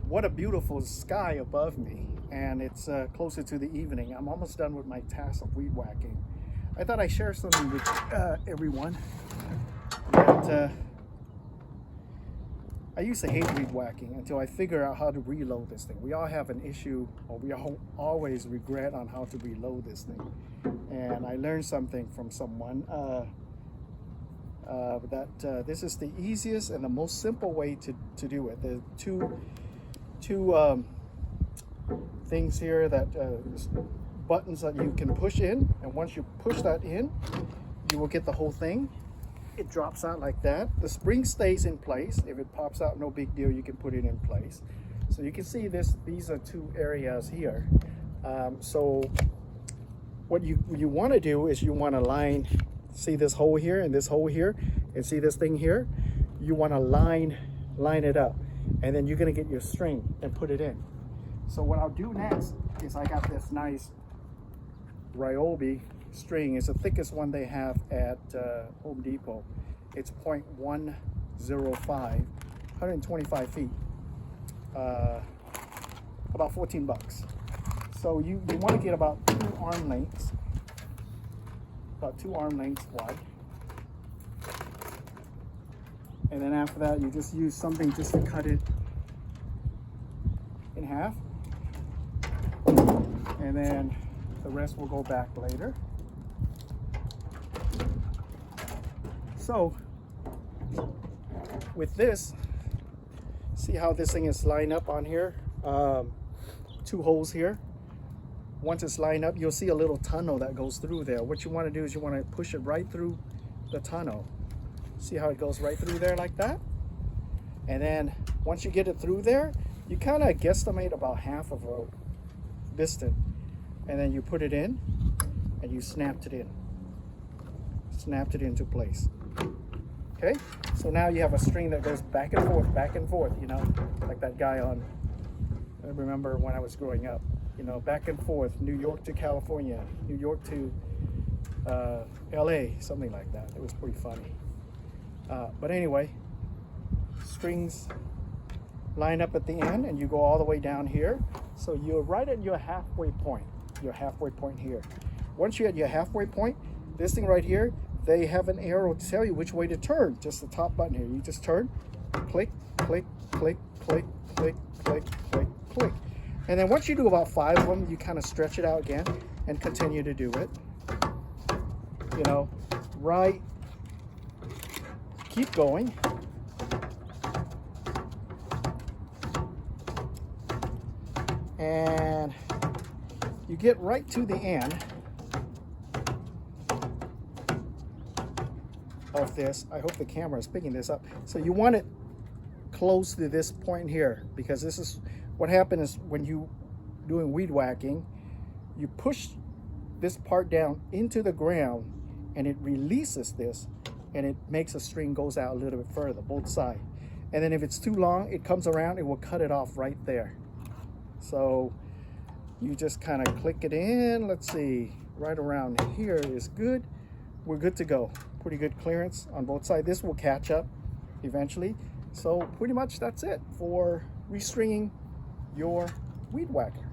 What a beautiful sky above me, and it's closer to the evening. I'm almost done with my task of weed whacking. I thought I'd share something with everyone that I used to hate weed whacking until I figured out how to reload this thing. We all have an issue, or we all always regret on how to reload this thing. And I learned something from someone that this is the easiest and the most simple way to do it. There are two things here that buttons that you can push in, and once you push that in, you will get the whole thing. It drops out like that. The spring stays in place. If it pops out, no big deal, you can put it in place. So you can see these are two areas here. So what you want to do is you want to line, see this hole here and this hole here, and see this thing here? You want to line it up, and then you're going to get your string and put it in. So what I'll do next is I got this nice Ryobi string. It's the thickest one they have at Home Depot. It's 0.105, 125 feet, about 14 bucks. So you want to get about 2 arm lengths, wide. And then after that, you just use something just to cut it in half. And then the rest will go back later. So with this, see how this thing is lined up on here? 2 holes here. Once it's lined up, you'll see a little tunnel that goes through there. What you want to do is you want to push it right through the tunnel. See how it goes right through there like that? And then once you get it through there, you kind of guesstimate about half of a distance. And then you put it in and you snapped it in. Snapped it into place. Okay? So now you have a string that goes back and forth, you know, like that guy on, I remember when I was growing up, you know, back and forth, New York to California, New York to LA, something like that. It was pretty funny. But anyway, strings line up at the end and you go all the way down here. So you're right at your halfway point here. Once you're at your halfway point, this thing right here, they have an arrow to tell you which way to turn. Just the top button here. You just turn, click, click, click, click, click, click, click, click. And then once you do about 5 of them, you kind of stretch it out again and continue to do it. You know, right, keep going. And you get right to the end of this. I hope the camera is picking this up. So you want it close to this point here, because this is what happens when you doing weed whacking. You push this part down into the ground and it releases this, and it makes a string goes out a little bit further, both sides. And then if it's too long, it comes around, it will cut it off right there. So you just kind of click it in. Let's see, right around here is good. We're good to go. Pretty good clearance on both sides. This will catch up eventually. So pretty much that's it for restringing your weed whacker.